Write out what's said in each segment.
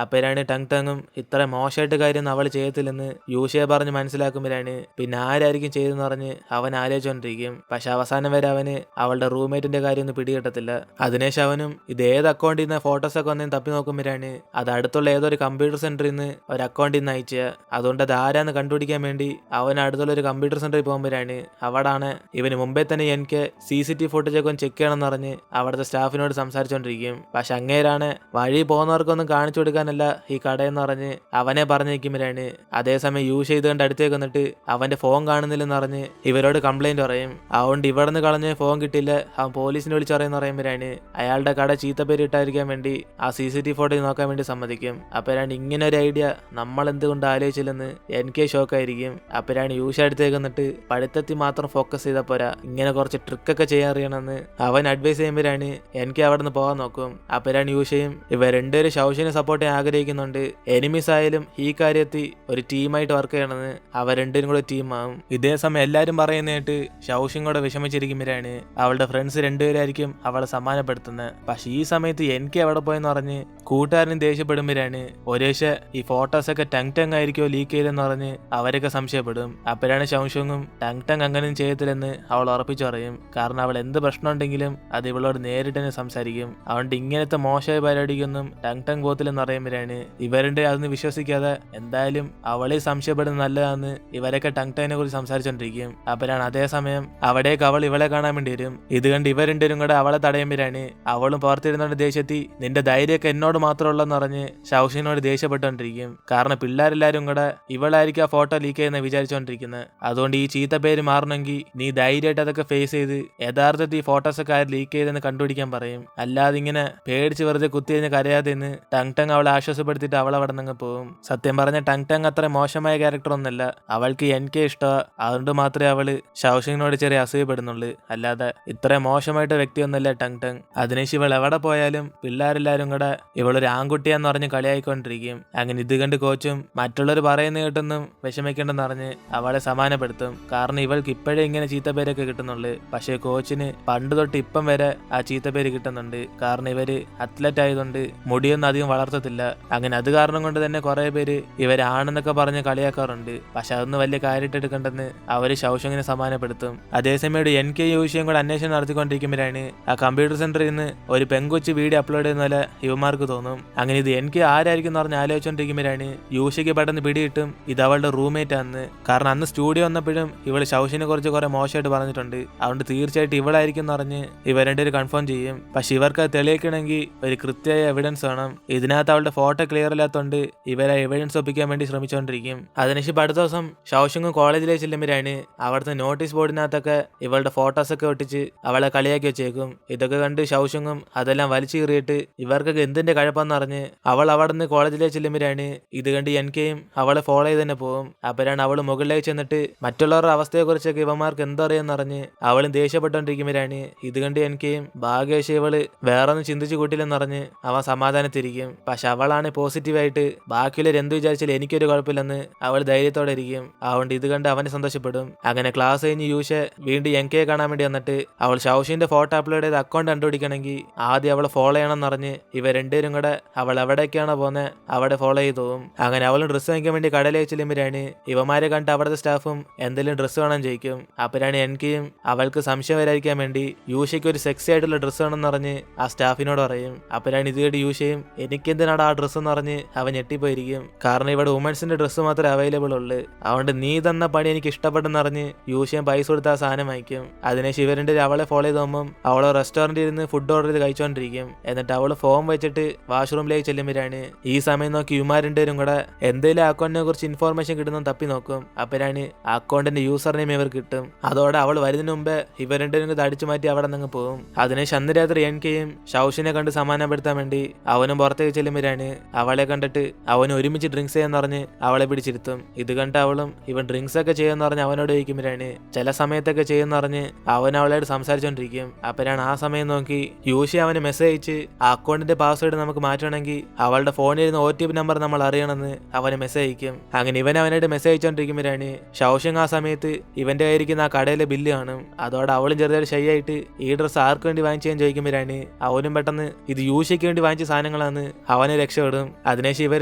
അപ്പോഴാണ് ടങ് ടങ്ങും ഇത്ര മോശമായിട്ട് കാര്യം അവൾ ചെയ്യത്തില്ലെന്ന് യൂഷയെ പറഞ്ഞ് മനസ്സിലാക്കുമ്പോഴാണ് പിന്നെ ആരായിരിക്കും ചെയ്തെന്ന് പറഞ്ഞ് അവൻ ആലോചിച്ചുകൊണ്ടിരിക്കും. പക്ഷെ അവസാനം വരെ അവന് അവളുടെ റൂംമേറ്റിന്റെ കാര്യം ഒന്നും പിടികിട്ടത്തില്ല. അതിനുശേഷം അവനും ഇത് ഏത് അക്കൗണ്ടിൽ നിന്ന് ഫോട്ടോസൊക്കെ വന്നേന്ന് തപ്പി നോക്കുമ്പോഴാണ് അത് അടുത്തുള്ള ഏതൊരു കമ്പ്യൂട്ടർ സെന്ററിൽ നിന്ന് ഒരു അക്കൗണ്ടിൽ നിന്ന് അയച്ച. അതുകൊണ്ട് അത് ആരാന്ന് കണ്ടുപിടിക്കാൻ വേണ്ടി അവൻ അടുത്തുള്ള ഒരു കമ്പ്യൂട്ടർ സെന്ററിൽ പോകുമ്പോഴാണ് അവിടാണ് ഇവന് മുമ്പേ തന്നെ എനിക്ക് CCTV ഫുട്ടേജ് ഒക്കെ ചെക്ക് ചെയ്യണമെന്ന് പറഞ്ഞ് അവിടുത്തെ സ്റ്റാഫിനോട് സംസാരിച്ചോണ്ടിരിക്കും. പക്ഷെ അങ്ങേരാണ് വഴി പോകുന്നവർക്കൊന്നും കാണിച്ചു കൊടുക്കാനല്ല ഈ കടയെന്ന് പറഞ്ഞ് അവനെ പറഞ്ഞിരിക്കുമ്പോഴാണ് അതേസമയം യൂസ് ചെയ്ത് കണ്ട് അടുത്തേക്ക് വന്നിട്ട് അവന്റെ ഫോൺ കാണുന്നില്ലെന്ന് പറഞ്ഞ് ഇവരോട് കംപ്ലൈന്റ് പറയും. അതുകൊണ്ട് ഇവിടെ നിന്ന് കളഞ്ഞ ഫോൺ കിട്ടില്ല, അവൻ പോലീസിനെ വിളിച്ചറിയെന്ന് പറയുമ്പോഴാണ് അയാളുടെ കട ചീത്തപ്പേര് ഇട്ടായിരിക്കാൻ വേണ്ടി ആ CCTV ഫോട്ടോയിൽ നോക്കാൻ വേണ്ടി സമ്മതിക്കും. അപ്പോഴാണ് ഇങ്ങനെ ഒരു ഐഡിയ നമ്മൾ എന്തുകൊണ്ട് ആലോചിച്ചില്ലെന്ന് എനിക്ക് ഷോക്കായിരിക്കും. അപ്പോഴാണ് യൂഷ അടുത്തേക്ക് വന്നിട്ട് പഠിത്തത്തിൽ മാത്രം ഫോക്കസ് ചെയ്താൽ പോരാ, ഇങ്ങനെ കുറച്ച് ട്രിക്കൊക്കെ ചെയ്യാൻ അറിയണമെന്ന് അവൻ അഡ്വൈസ് ചെയ്യുമ്പോഴാണ് എനിക്ക് അവിടെ നിന്ന് പോകാൻ നോക്കും. അപ്പോഴാണ് യൂഷയും ഇവർ രണ്ടുപേരും ഷൗഷിനെ സപ്പോർട്ട് ചെയ്യാൻ ആഗ്രഹിക്കുന്നുണ്ട്. എനിമീസ് ആയാലും ഈ കാര്യത്തിൽ ഒരു ടീമായിട്ട് വർക്ക് ചെയ്യണമെന്ന് അവർ രണ്ടുപേരും കൂടെ ടീമാവും. ഇതേ സമയം എല്ലാവരും പറയുന്നതായിട്ട് ഷൗഷിൻ കൂടെ വിഷമിച്ചിരിക്കുമ്പോഴാണ് അവളുടെ ഫ്രണ്ട്സ് രണ്ടുപേരായിരിക്കും അവളെ സമ്മാനപ്പെടുത്തുന്നത്. പക്ഷെ ഈ സമയത്ത് എനിക്ക് എവിടെ പോയെന്ന് പറഞ്ഞ് കൂട്ടുകാരനും ദേഷ്യപ്പെടുമ്പോഴാണ് ഒരേശ ഈ ഫോട്ടോസൊക്കെ ടങ് ആയിരിക്കുമോ ലീക്ക് ചെയ്തെന്ന് പറഞ്ഞ് അവരൊക്കെ സംശയപ്പെടും. അപ്പോഴാണ് ഷൗഷുങ്ങും ടങ് അങ്ങനെയും ചെയ്യത്തില്ലെന്ന് അവൾ ഉറപ്പിച്ചു പറയും. കാരണം അവൾ എന്ത് പ്രശ്നം ഉണ്ടെങ്കിലും അത് ഇവളോട് നേരിട്ട് തന്നെ സംസാരിക്കും. അതുകൊണ്ട് ഇങ്ങനത്തെ മോശമായ പരിപാടിക്കൊന്നും ടങ് പോകത്തില്ലെന്ന് പറയുമ്പോഴാണ് ഇവരുടെ അതൊന്നും വിശ്വസിക്കാതെ എന്തായാലും അവളെ സംശയപ്പെടുന്നത് നല്ലതാണെന്ന് ഇവരൊക്കെ ടങ്ങിനെ കുറിച്ച് സംസാരിച്ചോണ്ടിരിക്കും. അപ്പോഴാണ് അതേസമയം അവിടേക്ക് അവൾ ഇവളെ കാണാൻ വേണ്ടി വരും. ഇത് കണ്ട് ഇവർ രണ്ടുപേരും കൂടെ അവളെ തടയുമ്പോഴാണ് അവളും പുറത്തിരുന്നോണ്ട് ദേഷ്യത്തി നിന്റെ ധൈര്യമൊക്കെ എന്നോട് മാത്രമുള്ളെന്ന് പറഞ്ഞ് ഷൗഷിനോട് ദേഷ്യപ്പെട്ടുകൊണ്ടിരിക്കും. കാരണം പിള്ളേരെല്ലാരും കൂടെ ഇവളായിരിക്കും ആ ഫോട്ടോ ലീക്ക് ചെയ്യുന്ന വിചാരിച്ചുകൊണ്ടിരിക്കുന്നത്. അതുകൊണ്ട് ഈ ചീത്ത പേര് മാറണമെങ്കിൽ നീ ധൈര്യമായിട്ട് അതൊക്കെ ഫേസ് ചെയ്ത് യഥാർത്ഥത്തിൽ ഈ ഫോട്ടോസൊക്കെ ആര് ലീക്ക് ചെയ്തെന്ന് കണ്ടുപിടിക്കാൻ പറയും. അല്ലാതെ ഇങ്ങനെ പേടിച്ച് വെറുതെ കുത്തി കഴിഞ്ഞ് കരയാതെ എന്ന് ടങ് അവളെ ആശ്വാസപ്പെടുത്തിയിട്ട് അവൾ അവിടെ നിന്ന് പോകും. സത്യം പറഞ്ഞ ടങ് അത്ര മോശമായ ക്യാരക്ടർ ഒന്നല്ല, അവൾക്ക് എനിക്ക് ഇഷ്ടമാണ്. അതുകൊണ്ട് മാത്രമേ അവള് ഷൗഷിനോട് ചെറിയ അസൂയപ്പെടുന്നുള്ളൂ, അല്ലാതെ ഇത്ര മോശമായിട്ട് വ്യക്തിയൊന്നല്ല ടങ്. അതിനുശേഷം ഇവൾ എവിടെ പോയാലും പിള്ളേരെല്ലാരും കൂടെ ഇവളൊരു ആൺകുട്ടിയാന്ന് പറഞ്ഞ് കളിയായിക്കൊണ്ടിരിക്കും. അങ്ങനെ ഇത് കണ്ട് കോച്ചും മറ്റുള്ളവർ പറയുന്ന കേട്ടൊന്നും വിഷമിക്കേണ്ടെന്ന് പറഞ്ഞ് അവളെ സമാനപ്പെടുത്തും. കാരണം ഇവൾക്ക് ഇപ്പോഴേ ഇങ്ങനെ ചീത്തപ്പേരൊക്കെ കിട്ടുന്നുള്ളു. പക്ഷേ കോച്ചിന് പണ്ട് തൊട്ട് ഇപ്പം വരെ ആ ചീത്തപ്പേര് കിട്ടുന്നുണ്ട്. കാരണം ഇവര് അത്ലറ്റ് ആയതുകൊണ്ട് മുടിയൊന്നും അധികം വളർത്തത്തില്ല. അങ്ങനെ അത് കാരണം കൊണ്ട് തന്നെ കുറെ പേര് ഇവരാണെന്നൊക്കെ പറഞ്ഞ് കളിയാക്കാറുണ്ട്. പക്ഷെ അതൊന്നും വലിയ കാര്യമായിട്ട് എടുക്കണ്ടെന്ന് അവര് ഷൗഷങ്ങിനെ സമാനപ്പെടുത്തും. അതേസമയം NK യൂഷിയും കൂടെ അന്വേഷണം നടത്തിക്കൊണ്ടിരിക്കുമ്പോഴാണ് ആ കമ്പ്യൂട്ടർ സെന്ററിൽ നിന്ന് ഒരു പെങ്കൊച്ച് വീഡിയോ അപ്ലോഡ് ചെയ്യുന്ന പോലെ യുവമാർക്ക് തോന്നും. അങ്ങനെ ഇത് NK ആരായിരിക്കും എന്ന് പറഞ്ഞ് ആലോചിച്ചോണ്ടിരിക്കുമ്പോഴാണ് യൂഷിക്ക് പെട്ടെന്ന് പിടികിട്ടും ഇത് അവളുടെ റൂംമേറ്റ് ആണെന്ന്. കാരണം അന്ന് സ്റ്റുഡിയോ വന്നപ്പോഴും ഇവള് ഷൗഷിനെ കുറിച്ച് കുറെ മോശമായിട്ട് പറഞ്ഞിട്ടുണ്ട്. അതുകൊണ്ട് തീർച്ചയായിട്ടും ഇവളായിരിക്കും എന്ന് പറഞ്ഞ് ഇവർ രണ്ടുപേരും കൺഫേം ചെയ്യും. പക്ഷെ ഇവർക്ക് അത് തെളിയിക്കണമെങ്കിൽ ഒരു കൃത്യമായ എവിഡൻസ് വേണം. ഇതിനകത്ത് അവളുടെ ഫോട്ടോ ക്ലിയർ ഇല്ലാത്തതുകൊണ്ട് ഇവരെ എവിഡൻസ് ഒപ്പിക്കാൻ വേണ്ടി ശ്രമിച്ചുകൊണ്ടിരിക്കും. അതിനുശേഷം അടുത്ത ദിവസം ഷൗഷിങ്ങും കോളേജിലേക്ക് ചെല്ലുമ്പോഴാണ് അവിടുത്തെ നോട്ടീസ് ബോർഡിനകത്തൊക്കെ ഇവളുടെ ഫോട്ടോസൊക്കെ ഒട്ടിച്ച് അവളെ കളിയാക്കി വെച്ചേക്കും. ഇതൊക്കെ കണ്ട് ഷൗഷിങ്ങും അതെല്ലാം വലിച്ചു കീറിയിട്ട് ഇവർക്കൊക്കെ എന്തിന്റെ കഴപ്പെന്ന് അറിഞ്ഞ് അവൾ അവിടെ നിന്ന് കോളേജിലേക്ക് ചെല്ലുമ്പോഴാണ് ഇത് കണ്ട് NKയും അവളെ ഫോളോ ചെയ്ത് തന്നെ പോകും. അപ്പോഴാണ് അവൾ മുകളിലേക്ക് ചെന്നിട്ട് മറ്റുള്ളവരുടെ അവസ്ഥയെക്കുറിച്ചൊക്കെ ഇവന്മാർക്ക് എന്തറിയെന്നറിഞ്ഞ് അവളും ദേഷ്യപ്പെട്ടുകൊണ്ടിരിക്കുമ്പോഴാണ് ഇത് കണ്ട് NKയും ഭാഗ്യവശം ഇവള് വേറെ ഒന്നും ചിന്തിച്ചു കൂട്ടില്ലെന്നറിഞ്ഞ് അവൻ സമാധാനത്തിരിക്കും. പക്ഷെ അവളാണ് പോസിറ്റീവായിട്ട് ബാക്കിയുള്ളവർ എന്ത് വിചാരിച്ചാലും എനിക്കൊരു കുഴപ്പമില്ലെന്ന് അവൾ ധൈര്യത്തോടെ ഇരിക്കും. അതുകൊണ്ട് ഇത് കണ്ട് അവനെ സന്തോഷപ്പെടും. അങ്ങനെ ക്ലാസ് കഴിഞ്ഞ് യൂഷ വീണ്ടും NKയെ കാണാൻ വേണ്ടി വന്നിട്ട് അവൾ ഷൗഷിന്റെ ഫോട്ടോ അപ്ലോഡ് ചെയ്ത് അക്കൗണ്ട് കണ്ടുപിടിക്കണമെങ്കിൽ ആദ്യം അവളെ ഫോളോ ചെയ്യണമെന്ന് പറഞ്ഞ് ഇവർ രണ്ടുപേരും കൂടെ അവൾ എവിടേക്കാണോ പോകുന്നത് അവിടെ ഫോളോ ചെയ്ത് പോകും. അങ്ങനെ അവളും ഡ്രസ്സ് വാങ്ങിക്കാൻ വേണ്ടി കടയിലേക്ക് ചെല്ലുമ്പോഴാണ് ഇവന്മാരെ കണ്ട് അവിടുത്തെ സ്റ്റാഫും എന്തെങ്കിലും ഡ്രസ്സ് വേണം ചോദിക്കും. അപ്പോഴാണ് NKയും അവൾക്ക് സംശയം വരാതിരിക്കാൻ വേണ്ടി യൂഷയ്ക്ക് ഒരു സെക്സി ആയിട്ടുള്ള ഡ്രസ്സ് വേണമെന്ന് പറഞ്ഞ് ആ സ്റ്റാഫിനോട് പറയും. അപ്പോഴാണ് ഇത് കേട്ട് യൂഷയും എനിക്കെന്തിനാണ് ആ ഡ്രസ്സ് എന്ന് പറഞ്ഞ് അവൻ ഞെട്ടിപ്പോയിരിക്കും. കാരണം ഇവിടെ വുമൻസിന്റെ ഡ്രസ്സ് മാത്രമേ അവൈലബിൾ ഉള്ളൂ. അതുകൊണ്ട് നീ തന്ന പണി എനിക്ക് ഇഷ്ടപ്പെട്ടെന്ന് അറിഞ്ഞ് യൂഷയും പൈസ കൊടുത്ത് ആ സാധനം വാങ്ങിക്കും. അതിനെ ശിവരൻ്റെ അവളെ ഫോളോ ചെയ്ത് പോകുമ്പം അവളെ റെസ്റ്റോറൻറ്റിൽ ഇരുന്ന് ഫുഡ് ഓർഡർ ചെയ്ത് കഴിച്ചുകൊണ്ടിരിക്കും. എന്നിട്ട് അവള് ഫോൺ വെച്ചിട്ട് വാഷ്റൂമിലേക്ക് ചെല്ലുമ്പോഴാണ് ഈ സമയം നോക്കി ഇവന്മാരുണ്ടേരും കൂടെ എന്തെങ്കിലും അക്കൗണ്ടിനെ കുറിച്ച് ഇൻഫോർമേഷൻ കിട്ടുന്ന തപ്പി നോക്കും. അപ്പോഴാണ് അക്കൗണ്ടിന്റെ യൂസർ നെയിം ഇവർ കിട്ടും. അതോടെ അവൾ വരുന്നതിന് മുമ്പ് ഇവർ രണ്ടുപേരും അടിച്ചു മാറ്റി അവിടെ നിന്ന് പോകും. അതിന് അന്ന് രാത്രി NKയും ഷൗഷിനെ കണ്ട് സമാധാനപ്പെടുത്താൻ വേണ്ടി അവനും പുറത്തേക്ക് ചെല്ലുമ്പോഴാണ് അവളെ കണ്ടിട്ട് അവന് ഒരുമിച്ച് ഡ്രിങ്ക്സ് ചെയ്യാന്ന് പറഞ്ഞ് അവളെ പിടിച്ചിരുത്തും. ഇത് കണ്ട് അവളും ഇവൻ ഡ്രിങ്ക്സ് ഒക്കെ ചെയ്യാന്ന് പറഞ്ഞ് അവനോട് ചോദിക്കുമ്പോഴാണ് ചില സമയത്തൊക്കെ ചെയ്യുന്ന പറഞ്ഞ് അവൻ അവളോട് സംസാരിച്ചോണ്ടിരിക്കും. അപ്പോഴാണ് ആ സമയം നോക്കി യൂഷി അവന് മെസ്സേജ് അയച്ച് ആ അക്കൗണ്ടിന്റെ പാസ്വേഡ് നമുക്ക് മാറ്റണമെങ്കിൽ അവളുടെ ഫോണിൽ ഇരുന്ന OTP നമ്പർ നമ്മൾ അറിയണമെന്ന് അവന് മെസ്സേജ് അയക്കും. അങ്ങനെ ഇവൻ അവനായിട്ട് മെസ്സേജ് അയച്ചോണ്ടിരിക്കുമ്പോഴാണ് ഷൗഷിങ് ആ സമയത്ത് ഇവന്റെ കയ്യിരിക്കുന്ന ആ കടയിലെ ബില്ല് കാണും. അതോടെ അവളും ചെറുതായിട്ട് ഷൈ ആയിട്ട് ഈ ഡ്രസ്സ് ആർക്ക് വേണ്ടി വാങ്ങിച്ചു ചോദിക്കുമ്പോഴാണ് അവനും പെട്ടെന്ന് ഇത് യൂഷിക്ക് വേണ്ടി വാങ്ങിച്ച സാധനങ്ങളാണ് അവനൊരു രക്ഷപ്പെടും. അതിനുശേഷം ഇവർ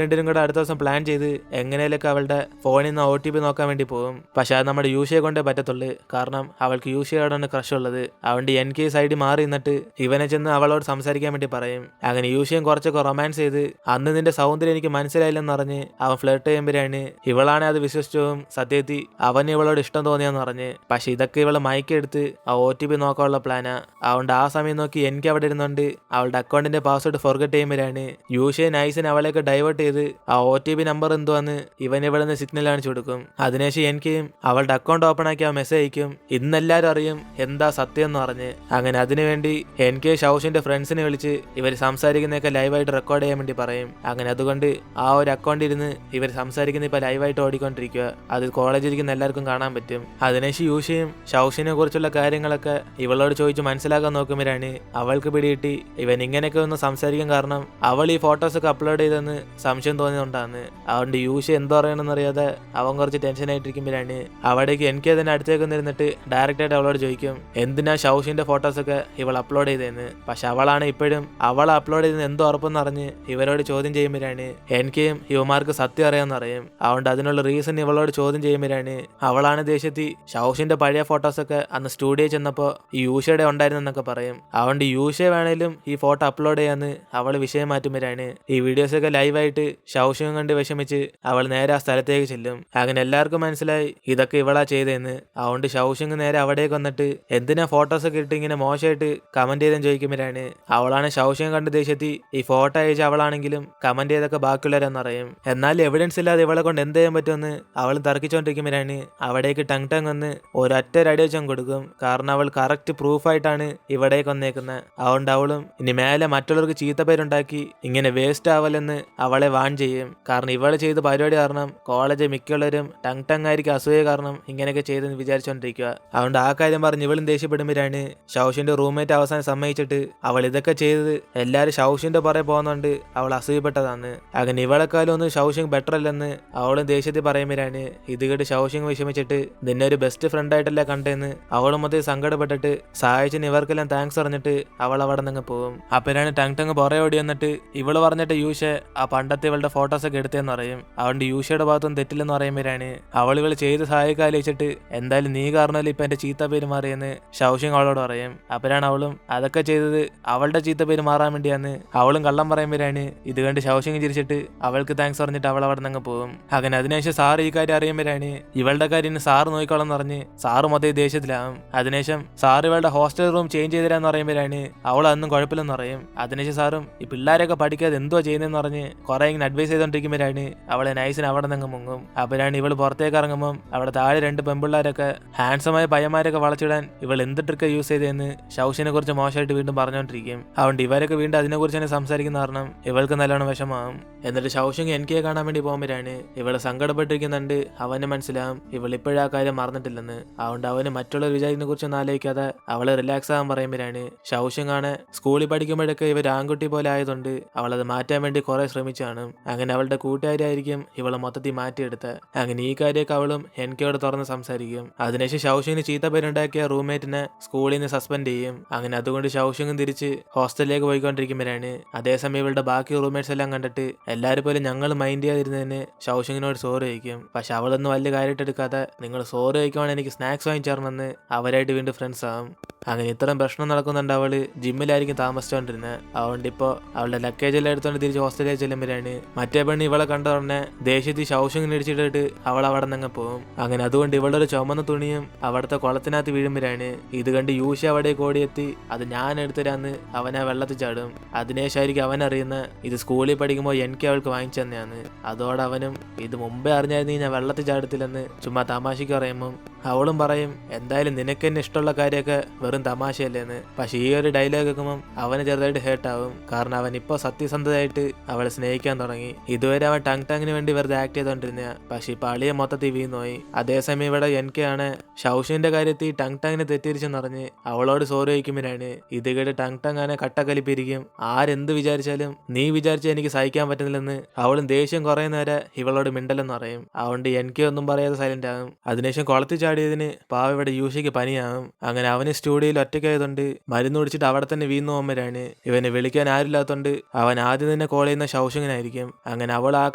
രണ്ടിനും കൂടെ അടുത്ത ദിവസം പ്ലാൻ ചെയ്ത് എങ്ങനെയൊക്കെ അവളുടെ ഫോണിൽ നിന്ന് OTP നോക്കാൻ വേണ്ടി പോകും. പക്ഷെ അത് നമ്മുടെ യൂഷയെ കൊണ്ടേ പറ്റത്തുള്ളൂ. കാരണം അവൾക്ക് യൂഷയോടാണ് ക്രഷ് ഉള്ളത്. അവന്റെ NK സൈഡിൽ മാറി നിന്നിട്ട് ഇവനെ ചെന്ന് അവളോട് സംസാരിക്കാൻ വേണ്ടി പറയും. അങ്ങനെ യൂഷയും കുറച്ചൊക്കെ റൊമാൻസ് ചെയ്ത് അന്ന് നിന്റെ സൗന്ദര്യം എനിക്ക് മനസ്സിലായില്ലെന്ന് പറഞ്ഞ് അവൻ ഫ്ലർട്ട് ചെയ്യുമ്പോഴാണ് ഇവളാണ് അത് വിശ്വസിച്ചതും സത്യത്തിൽ അവന് ഇവളോട് ഇഷ്ടം തോന്നിയെന്ന് പറഞ്ഞ്. പക്ഷെ ഇതൊക്കെ ഇവളെ മയക്കെടുത്ത് ആ OTP നോക്കാനുള്ള പ്ലാനാ. അതുകൊണ്ട് ആ സമയം നോക്കി എനിക്ക് അവിടെ ഇരുന്നുകൊണ്ട് അവളുടെ അക്കൗണ്ടിന്റെ പാസ്വേഡ് ഫോർഗറ്റ് ചെയ്യുമ്പോഴാണ് യൂഷയെ നൈസിന് അവളെയൊക്കെ ഡൈവേർട്ട് ചെയ്ത് ആ OTP നമ്പർ എന്തുവന്ന് ഇവൻ ഇവിടെ നിന്ന് സിഗ്നൽ കാണിച്ചു കൊടുക്കും. അതിനുശേഷം എനിക്കും അവളുടെ അക്കൗണ്ട് ഓപ്പൺ ആക്കി ആ മെസ്സേജ് അയക്കും, ഇന്നെല്ലാരും അറിയും എന്താ സത്യം എന്ന് പറഞ്ഞ്. അങ്ങനെ അതിനുവേണ്ടി എനിക്ക് ഷൗഷിന്റെ ഫ്രണ്ട്സിനെ വിളിച്ച് ഇവർ സംസാരിക്കുന്നതൊക്കെ ലൈവായിട്ട് റെക്കോർഡ് ചെയ്യാൻ വേണ്ടി പറയും. അങ്ങനെ അതുകൊണ്ട് ആ ഒരു അക്കൗണ്ടിൽ ഇരുന്ന് ഇവർ സംസാരിക്കുന്ന ഇപ്പൊ ലൈവായിട്ട് ഓടിക്കൊണ്ടിരിക്കുക. അത് കോളേജിൽ ഇരിക്കുന്ന എല്ലാവർക്കും കാണാൻ പറ്റും. അതിനുശേഷം യൂഷയും ഷൗഷിനെ കുറിച്ചുള്ള കാര്യങ്ങളൊക്കെ ഇവളോട് ചോദിച്ച് മനസ്സിലാക്കാൻ നോക്കുമ്പോഴാണ് അവൾക്ക് പിടികിട്ടി ഇവൻ ഇങ്ങനെയൊക്കെ ഒന്ന് സംസാരിക്കാൻ കാരണം അവൾ ഈ ഫോട്ടോസൊക്കെ അപ്ലോഡ് ചെയ്തെന്ന് സംശയം തോന്നിയതുകൊണ്ടാണ്. അതുകൊണ്ട് യൂഷ എന്തോ പറയണമെന്ന് അറിയാതെ അവൻ കുറച്ച് ടെൻഷൻ ആയിട്ടിരിക്കുമ്പോഴാണ് അവിടേക്ക് എനിക്ക് അതിന് അടുത്തേക്ക് നിന്നിട്ട് ഡയറക്റ്റ് ആയിട്ട് അവളോട് ചോദിക്കും എന്തിനാ ഷൗഷിന്റെ ഫോട്ടോസൊക്കെ ഇവൾ അപ്ലോഡ് ചെയ്തതെന്ന്. പക്ഷെ അവളാണ് ഇപ്പോഴും അവൾ അപ്ലോഡ് ചെയ്തെന്ന് എന്തോ ഉറപ്പെന്ന് അറിഞ്ഞ് ഇവരോട് ചോദ്യം ചെയ്യുമ്പോഴാണ് എനിക്കും യുവമാർക്ക് സത്യം അറിയാമെന്ന് അറിയും. അതുകൊണ്ട് അതിനുള്ള റീസൺ ഇവളോട് ചോദ്യം ചെയ്യുമ്പോഴാണ് അവളാണ് ദേഷ്യത്തിൽ ഷൗഷിന്റെ പഴയ ഫോട്ടോസൊക്കെ അന്ന് സ്റ്റുഡിയോ ചെന്നപ്പോൾ ഈ യൂഷയുടെ ഉണ്ടായിരുന്നെന്നൊക്കെ പറയും. അതുകൊണ്ട് യൂഷ വേണേലും ഈ ഫോട്ടോ അപ്ലോഡ് ചെയ്യാന്ന് അവൾ വിഷയം മാറ്റുമ്പോഴാണ് ഈ വീഡിയോസൊക്കെ ലൈവായിട്ട് ഷൗഷിയും കണ്ട് വിഷമിച്ച് അവൾ നേരെ ആ സ്ഥലത്തേക്ക് ചെല്ലും. അങ്ങനെ എല്ലാവർക്കും മനസ്സിലായി ഇതൊക്കെ ഇവളാ ചെയ്തതെന്ന്. അതുകൊണ്ട് ഷൗഷിങ് നേരെ അവിടേക്ക് വന്നിട്ട് എന്തിനാ ഫോട്ടോസൊക്കെ ഇട്ട് ഇങ്ങനെ മോശമായിട്ട് കമന്റ് ചെയ്തെന്ന് ചോദിക്കുമ്പോഴാണ് അവളാണ് ഷൗഷിങ് കണ്ട് ദേഷ്യത്തിൽ ഈ ഫോട്ടോ അയച്ച അവളാണെങ്കിലും കമന്റ് ചെയ്തൊക്കെ ബാക്കിയുള്ളവരെന്നറിയും. എന്നാൽ എവിഡൻസ് ഇല്ലാതെ ഇവളെ കൊണ്ട് എന്ത് ചെയ്യാൻ പറ്റുമെന്ന് അവൾ തർക്കിച്ചുകൊണ്ടിരിക്കുമ്പോഴാണ് അവിടേക്ക് ടങ് ടങ് വന്ന് ഒരൊറ്റ അടി വെച്ചാൽ കൊടുക്കും. കാരണം അവൾ കറക്റ്റ് പ്രൂഫായിട്ടാണ് ഇവിടേക്ക് വന്നേക്കുന്നത്. അതുകൊണ്ട് അവളും ഇനി മേലെ മറ്റുള്ളവർക്ക് ചീത്തപ്പേരുണ്ടാക്കി ഇങ്ങനെ വേസ്റ്റ് ആവലെന്ന് അവളെ വാൺ ചെയ്യും. കാരണം ഇവള് ചെയ്ത പരിപാടി കാരണം കോളേജ് മിക്കുള്ളവരും ടങ് ടങ് ആയിരിക്കും അസൂയ കാരണം ഇങ്ങനെയൊക്കെ ചെയ്തെന്ന് വിചാരിച്ചോണ്ടിരിക്കുക. അതുകൊണ്ട് ആ കാര്യം പറഞ്ഞ് ഇവളും ദേഷ്യപ്പെടുമ്പോഴാണ് ഷൗഷിന്റെ റൂംമേറ്റ് അവസാനം സമ്മതിച്ചിട്ട് അവൾ ഇതൊക്കെ ചെയ്തത് എല്ലാരും ഷൗഷിന്റെ പുറകെ പോകുന്നോണ്ട് അവൾ അസൂയപ്പെട്ടതാണ്. അങ്ങനെ ഇവളെക്കാളും ഒന്നും ഷൗഷിങ് ബെറ്റർ അല്ലെന്ന് അവളും ദേഷ്യത്തിൽ പറയുമ്പോഴാണ് ഇത് കേട്ട് ഷൗഷിങ് വിഷമിച്ചിട്ട് നിന്നെ ഒരു ബെസ്റ്റ് ഫ്രണ്ട് ആയിട്ടല്ലേ കണ്ടെന്ന് അവളും മൊത്തം സങ്കടപ്പെട്ടിട്ട് സഹായിച്ചിന് ഇവർക്കെല്ലാം താങ്ക്സ് പറഞ്ഞിട്ട് അവൾ അവിടെ നിന്ന് പോകും. അപ്പോഴാണ് ടങ് ടങ് പുറകെ ഓടി വന്നിട്ട് ഇവള് പറഞ്ഞിട്ട് യൂഷ ആ പണ്ടത്തെ ഇവളുടെ ഫോട്ടോസൊക്കെ എടുത്തേന്ന് പറയും. അതുകൊണ്ട് യൂഷയുടെ ഭാഗത്തൊന്നും തെറ്റില്ലെന്ന് പറയുമ്പോഴാണ് അവൾ ഇവൾ ചെയ്ത് സഹായിക്കാലോചിച്ചിട്ട് എന്തായാലും നീ കാരണമല്ലേ ഇപ്പൊ എന്റെ ചീത്ത പേര് മാറിയെന്ന് ഷൗഷിങ് അവളോട് പറയും. അപ്പോഴാണ് അവളും അതൊക്കെ ചെയ്തത് അവളുടെ ചീത്ത പേര് മാറാൻ വേണ്ടിയാന്ന് അവളും കള്ളം പറയുമ്പോഴാണ് ഇത് കണ്ട് ഷൗഷിങ് ചിരിച്ചിട്ട് അവൾക്ക് താങ്ക്സ് പറഞ്ഞിട്ട് അവൾ അവിടെ നിന്ന് പോകും. അങ്ങനെ അതിനുശേഷം സാറ് ഈ കാര്യം അറിയുമ്പോഴാണ് ഇവളുടെ കാര്യം സാറ് നോക്കിക്കോളാം എന്ന് പറഞ്ഞ് സാറ് മൊത്തം ദേഷ്യത്തിലാവും. അതിനുശേഷം സാറ് ഇവളുടെ ഹോസ്റ്റൽ റൂം ചേഞ്ച് ചെയ്തരാന്ന് പറയുമ്പോഴാണ് അവൾ അതൊന്നും കുഴപ്പമില്ലെന്ന് പറയും. അതിനുശേഷം സാറും ഈ പിള്ളേരൊക്കെ പഠിക്കാതെ എന്തോ ചെയ്യുന്നതെന്ന് പറഞ്ഞ് കുറെ ഇങ്ങനെ അഡ്വൈസ് ചെയ്തോണ്ടിരിക്കുമ്പോഴാണ് അവളെ നൈസിന് അവിടെ നിന്ന് മുങ്ങും. അപ്പോഴാണ് ഇവൾ പുറത്തേക്ക് ഇറങ്ങുമ്പോൾ അവിടെ താഴെ രണ്ട് പെൺപിള്ളേരൊക്കെ ഹാൻഡ്സമായ പയ്യന്മാരൊക്കെ വളച്ചിടാൻ ഇവൾ എന്ത് ട്രിക്ക് യൂസ് ചെയ്തതെന്ന് ഷൗഷിനെ കുറിച്ച് മോശമായിട്ട് വീണ്ടും പറഞ്ഞുകൊണ്ടിരിക്കും. അതുകൊണ്ട് ഇവരൊക്കെ വീണ്ടും അതിനെ കുറിച്ച് തന്നെ സംസാരിക്കുന്ന കാരണം ഇവൾക്ക് നല്ലോണം വിഷമാവും. എന്നിട്ട് ഷൗഷിങ് എനിക്ക് കാണാൻ വേണ്ടി പോകുമ്പോഴാണ് ഇവള് സങ്കടപ്പെട്ടിരിക്കുന്നുണ്ട് അവന് മനസ്സിലാവും ഇവൾ ഇപ്പോഴാ കാര്യം മറന്നിട്ടില്ലെന്ന്. അതുകൊണ്ട് അവന് മറ്റുള്ള വിചാരിനെ കുറിച്ചൊന്നും ആലോചിക്കാതെ അവള് റിലാക്സ് ആകാൻ പറയുമ്പോഴാണ് ഷൗഷിങ് ആണ് സ്കൂളിൽ പഠിക്കുമ്പോഴൊക്കെ ഇവർ ആൺകുട്ടി പോലെ ആയതുകൊണ്ട് അവളത് മാറ്റാൻ വേണ്ടി കുറെ ശ്രമിച്ചാണ്. അങ്ങനെ അവളുടെ കൂട്ടുകാരായിരിക്കും ഇവളെ മൊത്തത്തിൽ മാറ്റിയെടുത്ത്. അങ്ങനെ ഈ കാര്യമൊക്കെ അവളും എനിക്കോട് തുറന്ന് സംസാരിക്കും. അതിനുശേഷം ഷൗഷിങ്ങിന് ചീത്ത പേരുണ്ടാക്കിയ റൂംമേറ്റിനെ സ്കൂളിൽ നിന്ന് സസ്പെൻഡ് ചെയ്യും. അങ്ങനെ അതുകൊണ്ട് ഷൗഷിങ്ങും തിരിച്ച് ഹോസ്റ്റലിലേക്ക് പോയിക്കൊണ്ടിരിക്കുമ്പോഴാണ് അതേസമയം ഇവളുടെ ബാക്കി റൂംമേറ്റ്സ് എല്ലാം കണ്ടിട്ട് എല്ലാവരും പോലും ഞങ്ങൾ മൈൻഡ് ചെയ്യാതിരുന്നതിന് ഷൗഷിങ്ങിനോട് സോറി ചോദിക്കും. പക്ഷെ അവളൊന്നും വലിയ കാര്യമായിട്ട് എടുക്കാതെ നിങ്ങൾ സോറി ചോദിക്കുവാണെങ്കിൽ എനിക്ക് സ്നാക്സ് വാങ്ങിച്ചേർന്നെന്ന് അവരായിട്ട് വീണ്ടും ഫ്രണ്ട്സ് ആവും. അങ്ങനെ ഇത്രയും പ്രശ്നം നടക്കുന്നുണ്ട്. അവള് ജിമ്മിലായിരിക്കും താമസിച്ചോണ്ടിരുന്നത്. അതുകൊണ്ട് ഇപ്പോൾ അവളുടെ ലഗേജ് എല്ലാം എടുത്തോണ്ട് തിരിച്ച് ഹോസ്റ്റലിലേക്ക് ചെല്ലുമ്പോഴാണ് മറ്റേ പെണ്ണ് ഇവളെ കണ്ട ഉടനെ ദേഷ്യത്തിൽ ഷൗഷിങ്ങിന് ഇടിച്ചിട്ടിട്ട് അവൾ അവിടെ നിന്ന് പോകും. അങ്ങനെ അതുകൊണ്ട് ഇവളുടെ ഒരു ചുമന്ന തുണിയും അവിടുത്തെ കുളത്തിനകത്ത് വീഴുമ്പോഴാണ് ഇത് കണ്ട് യൂഷ അവിടെ ഓടിയെത്തി അത് ഞാൻ എടുത്തരാന്ന് അവനെ വെള്ളത്തിൽ ചാടും. അതിനേശായിരിക്കും അവൻ അറിയുന്ന ഇത് സ്കൂളിൽ പഠിക്കുമ്പോൾ എനിക്ക് അവൾക്ക് വാങ്ങിച്ചു തന്നെയാണ്. അതോടെ അവനും ഇത് മുമ്പേ അറിഞ്ഞായിരുന്നു ഞാൻ വെള്ളത്തിൽ ചാടത്തില്ലെന്ന് ചുമ്മാ തമാശയ്ക്ക് പറയുമ്പോൾ അവളും പറയും എന്തായാലും നിനക്ക് തന്നെ ഇഷ്ടമുള്ള കാര്യമൊക്കെ വെറും തമാശയല്ലേന്ന്. പക്ഷെ ഈ ഒരു ഡയലോഗ് കേൾക്കുമ്പോൾ അവന് ചെറുതായിട്ട് ഹേർട്ടാവും. കാരണം അവൻ ഇപ്പോൾ സത്യസന്ധതയായിട്ട് അവളെ സ്നേഹിക്കാൻ തുടങ്ങി. ഇതുവരെ അവൻ ടങ് ടങ്ങിന് വേണ്ടി വെറുതെ ആക്ട് ചെയ്തോണ്ടിരുന്ന പക്ഷെ ഇപ്പൊ അളിയെ മൊത്തത്തിൽ വീണുപോയി. അതേസമയം ഇവിടെ എനിക്കാണ് ഷൗഷിന്റെ കാര്യത്തിൽ ടങ് ടങ്ങിന് തെറ്റിരിച്ചെന്ന് പറഞ്ഞ് അവളോട് സോറി ചോദിക്കുമ്പോഴാണ് ഇത് കേട്ട് ടങ് ടങ് ആനെ കട്ടക്കലിപ്പിരിക്കും. ആരെന്ത് വിചാരിച്ചാലും നീ വിചാരിച്ച എനിക്ക് സഹിക്കാൻ പറ്റുന്നില്ലെന്ന് അവളും ദേഷ്യം കുറേ നേരം ഇവളോട് മിണ്ടലെന്ന് പറയും. അതുകൊണ്ട് എനിക്ക് ഒന്നും പറയാതെ സൈലന്റ് ആകും. അതിനുശേഷം കുളത്തിൽ ചാടിയതിന് പാവ ഇവിടെ യൂഷയ്ക്ക് പനിയാകും. അങ്ങനെ അവന് സ്റ്റുഡിയോയിൽ ഒറ്റയ്ക്കായതുകൊണ്ട് മരുന്ന് കുടിച്ചിട്ട് അവിടെ തന്നെ വീണു പോകുമ്പോഴാണ് ഇവനെ വിളിക്കാൻ ആരില്ലാത്തോണ്ട് അവൻ ആദ്യം തന്നെ കോൾ ചെയ്യുന്ന ഷൗഷിങ്ങിനായിരിക്കും. അങ്ങനെ അവൾ ആ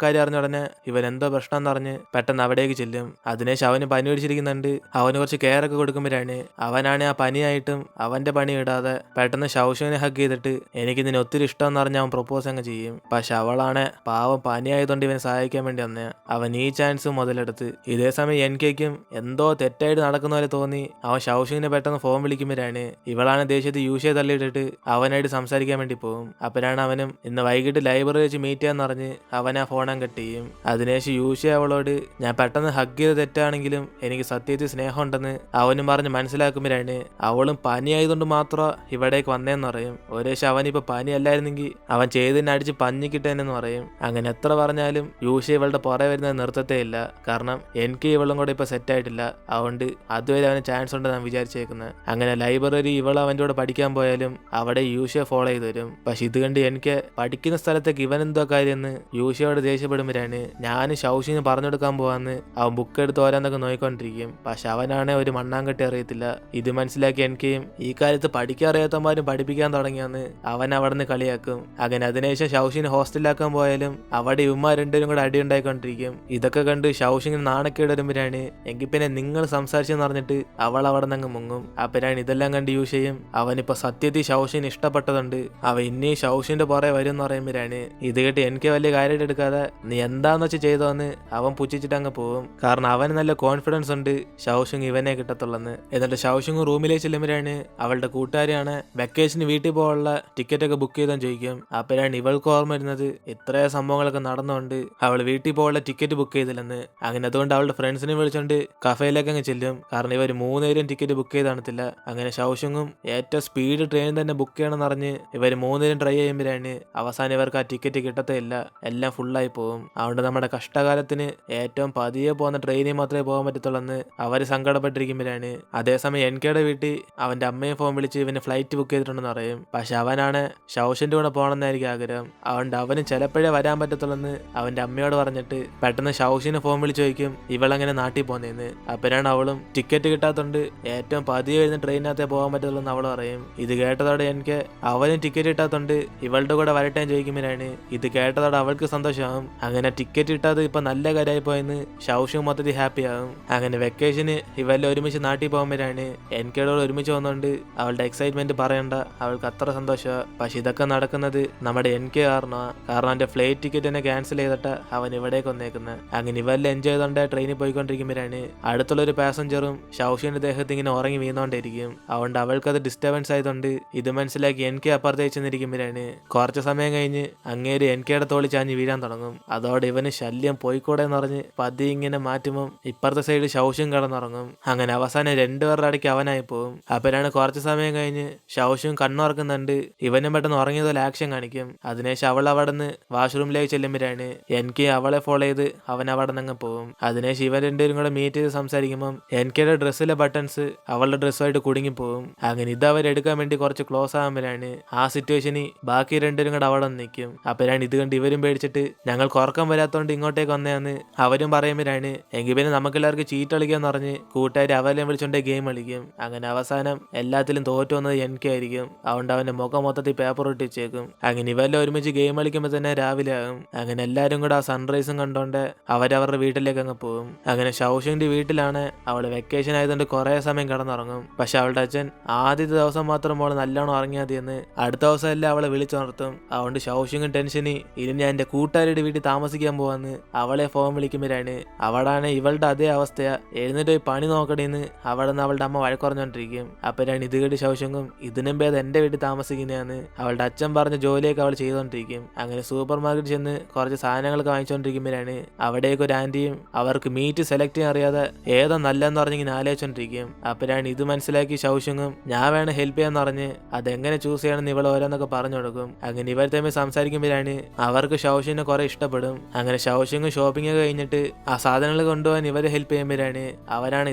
കാര്യം അറിഞ്ഞ ഉടനെ ഇവൻ എന്തോ പ്രശ്നം പറഞ്ഞ് പെട്ടെന്ന് അവിടേക്ക് ചെല്ലും. അതിനേശം അവന് പനി പിടിച്ചിരിക്കുന്നുണ്ട്. അവന് കുറച്ച് കെയർ ഒക്കെ കൊടുക്കുമ്പോഴാണ് അവനാണ് ആ പനിയായിട്ടും അവന്റെ പണി ഇടാതെ പെട്ടെന്ന് ഷൗഷിങ്ങിനെ ഹഗ് ചെയ്തിട്ട് എനിക്ക് ഇതിന് ഒത്തിരി ഇഷ്ടമെന്ന് പറഞ്ഞ് അവൻ പ്രൊപ്പോസ് അങ്ങ് ചെയ്യും. പക്ഷെ അവളാണ് പാവം പനിയായതുകൊണ്ട് ഇവനെ സഹായിക്കാൻ വേണ്ടി വന്നേ. അവൻ ഈ ചാൻസ് മുതലെടുത്ത്. ഇതേ സമയം എൻകേക്കും എന്തോ തെറ്റായിട്ട് നടക്കുന്ന പോലെ തോന്നി അവൻ ഷൗഷിങ്ങിനെ പെട്ടെന്ന് ഫോൺ വിളിക്കുമ്പോഴാണ് ഇവളാണ് ദേഷ്യത്തിൽ യൂഷയെ തള്ളിയിട്ടിട്ട് അവനായിട്ട് സംസാരിക്കാൻ വേണ്ടി പോകും. അപ്പോഴാണ് അവനും ഇന്ന് വൈകിട്ട് ലൈബ്രറി വെച്ച് മീറ്റ് ചെയ്യാന്ന് പറഞ്ഞ് അവൻ ആ ഫോൺ കട്ട് ചെയ്യും. അതിനുശേഷം യൂഷ അവളോട് ഞാൻ പെട്ടെന്ന് ഹഗ് ചെയ്ത് തെറ്റാണെങ്കിലും എനിക്ക് സത്യത്തിൽ സ്നേഹമുണ്ടെന്ന് അവനും പറഞ്ഞ് മനസ്സിലാക്കുമ്പോഴാണ് അവളും പനിയായതുകൊണ്ട് മാത്രം ഇവിടേക്ക് വന്നേന്ന് പറയും. ഒരേശം അവനിപ്പോ പനി അല്ലായിരുന്നെങ്കിൽ അവൻ ചെയ്തതിനെ അടിച്ച് പഞ്ഞിക്കിട്ടേനെന്ന് പറയും. അങ്ങനെ എത്ര പറഞ്ഞാലും യൂഷ ഇവളുടെ പുറകെ വരുന്നത് നിർത്തത്തേ ഇല്ല. കാരണം എനിക്ക് ഇവളും കൂടെ ഇപ്പൊ സെറ്റ് ആയിട്ടില്ല. അതുകൊണ്ട് അതുവരെ അവന് ചാൻസ് ഉണ്ടെന്ന് ഞാൻ വിചാരിച്ചേക്കുന്നത്. അങ്ങനെ ലൈബ്രറി ഇവൾ അവൻ്റെ കൂടെ പഠിക്കാൻ പോയാലും അവിടെ യൂഷയെ ഫോളോ ചെയ്ത് വരും. പക്ഷെ ഇത് കണ്ട് എനിക്ക് പഠിക്കുന്ന സ്ഥലത്തേക്ക് ഇവൻ എന്തോ കാര്യമെന്ന് യൂഷയോട് ദേഷ്യപ്പെടുമ്പോഴാണ് ഞാൻ ഷൗഷിന് പറഞ്ഞു കൊടുക്കാൻ പോവാന്ന് അവൻ ബുക്ക് എടുത്ത് ഓരോന്നൊക്കെ നോക്കിക്കൊണ്ടിരിക്കും. പക്ഷെ അവനാണ് ഒരു മണ്ണാങ്കട്ടി അറിയത്തില്ല. ഇത് മനസ്സിലാക്കി എനിക്കും ഈ കാര്യത്ത് പഠിക്കാൻ അറിയാത്തമാരും പഠിപ്പിക്കാൻ തുടങ്ങിയാന്ന് അവൻ അവിടെ നിന്ന് കളിയാക്കും. അങ്ങനെ അതിനുശേഷം ഷൗഷിനെ ഹോസ്റ്റലിലാക്കാൻ പോയാലും അവിടെ ഇവന്മാർ രണ്ടുപേരും കൂടെ അടി ഉണ്ടായിക്കൊണ്ടിരിക്കും. ഇതൊക്കെ കണ്ട് ഷൗഷിന് നാണക്കേട് വരുമ്പോഴാണ് എങ്കിൽ പിന്നെ നിങ്ങൾ സംസാരിച്ചെന്ന് പറഞ്ഞിട്ട് അവൾ അവിടെ നിന്ന് അങ്ങ് മുങ്ങും. അപ്പോഴാണ് ഇതെല്ലാം കണ്ട് യൂസ് ചെയ്യും അവനിപ്പോ സത്യത്തിൽ ഷൗഷിന് ഇഷ്ടപ്പെട്ടതുണ്ട് അവൻ ഇനി ഷൗഷിന്റെ പുറകെ വരും എന്ന് പറയുമ്പോഴാണ് ഇത് കേട്ട് എനിക്ക് വലിയ കാര്യമായിട്ട് എടുക്കാതെ നീ എന്താന്ന് വെച്ച് ചെയ്തോന്ന് അവൻ പുച്ഛിച്ചിട്ട് അങ്ങ് പോകും. കാരണം അവന് നല്ല കോൺഫിഡൻസ് ഉണ്ട് ഷൗഷിങ് ഇവനെ കിട്ടത്തുള്ളെന്ന്. എന്നിട്ട് ഷൗഷിങ് റൂമിലേക്ക് ചെല്ലുമ്പോഴാണ് അവളുടെ കൂട്ടുകാരിയാണ് വെക്കേഷന് വീട്ടിൽ പോകാനുള്ള ടിക്കറ്റ് ഒക്കെ ബുക്ക് ചെയ്താൽ ചോദിക്കും. അപ്പോഴാണ് ഇവൾക്ക് ഓർമ്മ വരുന്നത് ഇത്രയും സംഭവങ്ങളൊക്കെ നടന്നുകൊണ്ട് അവൾ വീട്ടിൽ പോകാനുള്ള ടിക്കറ്റ് ബുക്ക് ചെയ്തില്ലെന്ന്. അങ്ങനെ അതുകൊണ്ട് അവളുടെ ഫ്രണ്ട്സിനെ വിളിച്ചോണ്ട് കഫേയിലേക്ക് അങ്ങ് ചെല്ലും. കാരണം ഇവർ 3 പേരും ടിക്കറ്റ് ബുക്ക് ചെയ്ത് കാണത്തില്ല. അങ്ങനെ ഷൗഷിങ്ങും ഏറ്റവും സ്പീഡ് ട്രെയിൻ തന്നെ ബുക്ക് ചെയ്യണമെന്ന് പറഞ്ഞ് ഇവർ 3 പേരും ട്രൈ ചെയ്യുമ്പോഴാണ് അവസാനം ഇവർക്ക് ആ ടിക്കറ്റ് കിട്ടത്തേ ഇല്ല. എല്ലാം ഫുള്ളായി പോകും. അതുകൊണ്ട് നമ്മുടെ കഷ്ടകാലത്തിന് ഏറ്റവും പതിയെ പോകുന്ന ട്രെയിനിൽ മാത്രമേ പോകാൻ പറ്റത്തുള്ളെന്ന് അവർ സങ്കടപ്പെട്ടിരിക്കുമ്പോഴാണ് അതേസമയം എൻകെയുടെ വീട്ടിൽ അവന്റെ അമ്മയെ ഫോൺ വിളിച്ച് ഇവന് ഫ്ലൈറ്റ് ബുക്ക് ചെയ്തിട്ടുണ്ടെന്ന് പറയും. പക്ഷെ അവനാണ് ഷൗഷിന്റെ കൂടെ പോകണമെന്നായിരിക്കും ആഗ്രഹം. അതുകൊണ്ട് അവന് ചിലപ്പോഴേ വരാൻ പറ്റത്തുള്ളെന്ന് അവന്റെ അമ്മയോട് പറഞ്ഞിട്ട് പെട്ടെന്ന് ഷൗഷിനെ ഫോൺ വിളിച്ച് ചോദിക്കും ഇവളെങ്ങനെ നാട്ടിൽ പോകുന്നതെന്ന്. അപ്പോഴാണ് അവളും ടിക്കറ്റ് കിട്ടാത്തോണ്ട് ഏറ്റവും പതിയെ വരുന്ന ട്രെയിനകത്തേ പോകാൻ പറ്റുള്ളൂ അവൾ പറയും. ഇത് കേട്ടതോടെ എനിക്ക് അവനും ടിക്കറ്റ് കിട്ടാത്തോണ്ട് ഇവളുടെ കൂടെ വരട്ടെ ചോദിക്കുമ്പോഴാണ് ഇത് കേട്ടതോടെ അവൾക്ക് സന്തോഷമാകും. അങ്ങനെ ടിക്കറ്റ് കിട്ടാതെ ഇപ്പൊ നല്ല കാര്യമായി പോയെന്ന് ഷൗഷും മൊത്തത്തിൽ ഹാപ്പി ആകും. അങ്ങനെ വെക്കേഷന് ഇവരെല്ലാം ഒരുമിച്ച് നാട്ടിൽ പോകുമ്പോഴാണ് എനിക്കോട് ഒരുമിച്ച് വന്നുകൊണ്ട് അവളുടെ എക്സൈറ്റ്മെന്റ് പറയണ്ട. അവൾക്ക് അത്ര സന്തോഷമാണ്. പക്ഷെ ഇതൊക്കെ നടക്കുന്നത് നമ്മുടെ എനിക്ക് കാരണമാണ്. കാരണം അവന്റെ ഫ്ലൈറ്റ് ടിക്കറ്റ് തന്നെ ക്യാൻസൽ ചെയ്തിട്ട് അവൻ ഇവിടേക്ക് വന്നേക്കുന്നത്. അങ്ങനെ ഇവരെല്ലാം എൻജോയ് ചെയ്തോണ്ട് ട്രെയിനിൽ പോയിക്കൊണ്ടിരിക്കുമ്പോഴാണ് അടുത്തുള്ളൊരു പാസഞ്ചറും ഷൗഷിന്റെ ദേഹത്ത് ഇങ്ങനെ ഉറങ്ങി വീണോണ്ടിരിക്കും. അതുകൊണ്ട് അവൾക്കത് ഡിസ്റ്റർബൻസ് ആയതുകൊണ്ട് ഇത് മനസ്സിലാക്കി എനിക്ക് അപ്പുറത്തേക്ക് ചെന്നിരിക്കുമ്പോഴാണ് കുറച്ച് സമയം കഴിഞ്ഞ് അങ്ങേര് എനിക്കയുടെ തോളി ചാഞ്ഞ് വീഴാൻ തുടങ്ങും. അതോടെ ഇവന് ശല്യം പോയിക്കൂടെ എന്ന് പറഞ്ഞ് പതി ഇങ്ങനെ മാറ്റുമ്പോൾ ഇപ്പുറത്തെ സൈഡ് ഷൗഷും കിടന്നുറങ്ങും. അങ്ങനെ അവസാനം 2 പേരുടെ ഇടയ്ക്ക് അവനായി പോകും. അപ്പോഴാണ് കുറച്ച് സമയം കഴിഞ്ഞ് ഷൗഷും കണ്ണുറക്കുന്നുണ്ട്. ഇവനും പെട്ടെന്ന് ഉറങ്ങിയതുപോലെ ആക്ഷൻ കാണിക്കും. അതിനുശേഷം അവൾ അവിടെ നിന്ന് വാഷ്റൂമിലേക്ക് ചെല്ലുമ്പോഴാണ് എനിക്ക് അവളെ ഫോളോ ചെയ്ത് അവൻ അവിടെ നിന്ന് പോകും. അതിനുശേഷം ഇവൻ 2 പേരും കൂടെ മീറ്റ് ചെയ്ത് സംസാരിക്കുമ്പോൾ എനിക്കയുടെ ഡ്രസ്സിലെ ബട്ടൺസ് അവളുടെ ഡ്രസ്സുമായിട്ട് കുടുങ്ങിപ്പോവും. അങ്ങനെ ഇത് അവരെടുക്കാൻ വേണ്ടി കുറച്ച് ക്ലോസ് ആകുമ്പോഴാണ് ആ സിറ്റുവേഷനിൽ ബാക്കി 2 പേരും കൂടെ അവിടെ നിൽക്കും. അപ്പോഴാണ് ഇത് കണ്ട് ഇവരും പേടിച്ചിട്ട് ഞങ്ങൾക്ക് ഉറക്കം വരാത്തോണ്ട് ഇങ്ങോട്ടേക്ക് വന്നതെന്ന് അവരും പറയുമ്പോഴാണ് എങ്കിൽ പിന്നെ നമുക്കെല്ലാവർക്കും ചീറ്റ് കളിക്കാന്ന് പറഞ്ഞ് കൂട്ടുകാർ അവരെല്ലാം വിളിച്ചോണ്ട് ഗെയിം കളിക്കും. അങ്ങനെ അവസാനം എല്ലാത്തിലും തോറ്റു വന്നത് എനിക്കായിരിക്കും. അതുകൊണ്ട് അവന്റെ മുഖം മൊത്തത്തിൽ പേപ്പർ ഇട്ടിച്ചേക്കും. അങ്ങനെ ഇവരെല്ലാം ഒരുമിച്ച് ഗെയിം കളിക്കുമ്പോൾ തന്നെ രാവിലെ ആകും. അങ്ങനെ എല്ലാവരും കൂടെ ആ സൺറൈസും കണ്ടോണ്ട് അവരവരുടെ വീട്ടിലേക്ക് അങ്ങ് പോകും. അങ്ങനെ ഷൗഷിന്റെ വീട്ടിലാണ് അവള് വെക്കേഷൻ ആയതുകൊണ്ട് കുറെ സമയം കിടന്നുറങ്ങും. പക്ഷെ അവളുടെ അച്ഛൻ ആദ്യത്തെ ദിവസം മാത്രം അവള് നല്ലോണം ഉറങ്ങിയാൽ മതിയെന്ന് അടുത്ത ദിവസം എല്ലാം അവളെ വിളിച്ചുണർത്തും. അതുകൊണ്ട് ഷൗഷിങ്ങും ടെൻഷനി ഇനി ഞാൻ എന്റെ കൂട്ടുകാരുടെ വീട്ടിൽ താമസിക്കാൻ പോവാന്ന് അവളെ ഫോൺ വിളിക്കുമ്പോഴാണ് അവളാണ് ഇവളുടെ അതേ അവസ്ഥയാ. എഴുന്നേറ്റ് പോയി പണി നോക്കണേന്ന് അവിടെ നിന്ന് അവളുടെ അമ്മ വഴക്കുറഞ്ഞോണ്ടിരിക്കും. അപ്പോഴാണ് ഇത് കേട്ട് ഷൗഷിങ്ങും ഇതിനും ഭേദം എന്റെ വീട്ടിൽ താമസിക്കുന്നതാണ് അവളുടെ അച്ഛൻ പറഞ്ഞ ജോലിയൊക്കെ അവൾ ചെയ്തോണ്ടിരിക്കും. അങ്ങനെ സൂപ്പർ മാർക്കറ്റ് ചെന്ന് കുറച്ച് സാധനങ്ങളൊക്കെ വാങ്ങിച്ചോണ്ടിരിക്കുമ്പോഴാണ് അവിടേക്ക് ഒരു ആന്റിയും അവർക്ക് മീറ്റ് സെലക്ട് ചെയ്യാൻ അറിയാതെ ഏതോ നല്ലതെന്ന് പറഞ്ഞിങ്ങനെ ആലോചിച്ചോണ്ടിരിക്കും. അപ്പോഴാണ് ഇത് മനസ്സിലാക്കി ഷൗഷിങ്ങും ഞാൻ വേണം ഹെൽപ്പ് ചെയ്യാന്ന് പറഞ്ഞ് അതെങ്ങനെ ചൂസ് ചെയ്യണമെന്ന് ഇവൾ ഓരോന്നൊക്കെ പറഞ്ഞു കൊടുക്കും. അങ്ങനെ ഇവർ തമ്മിൽ സംസാരിക്കുമ്പോഴാണ് അവർക്ക് ഷൗഷിനെ കുറെ ഇഷ്ടപ്പെടും. അങ്ങനെ ഷൗഷിങ് ഷോപ്പിംഗ് ഒക്കെ കഴിഞ്ഞിട്ട് ആ സാധനങ്ങൾ കൊണ്ടുപോകാൻ ഇവരെ ഹെൽപ്പ് ചെയ്യുമ്പോഴാണ് അവരാണ്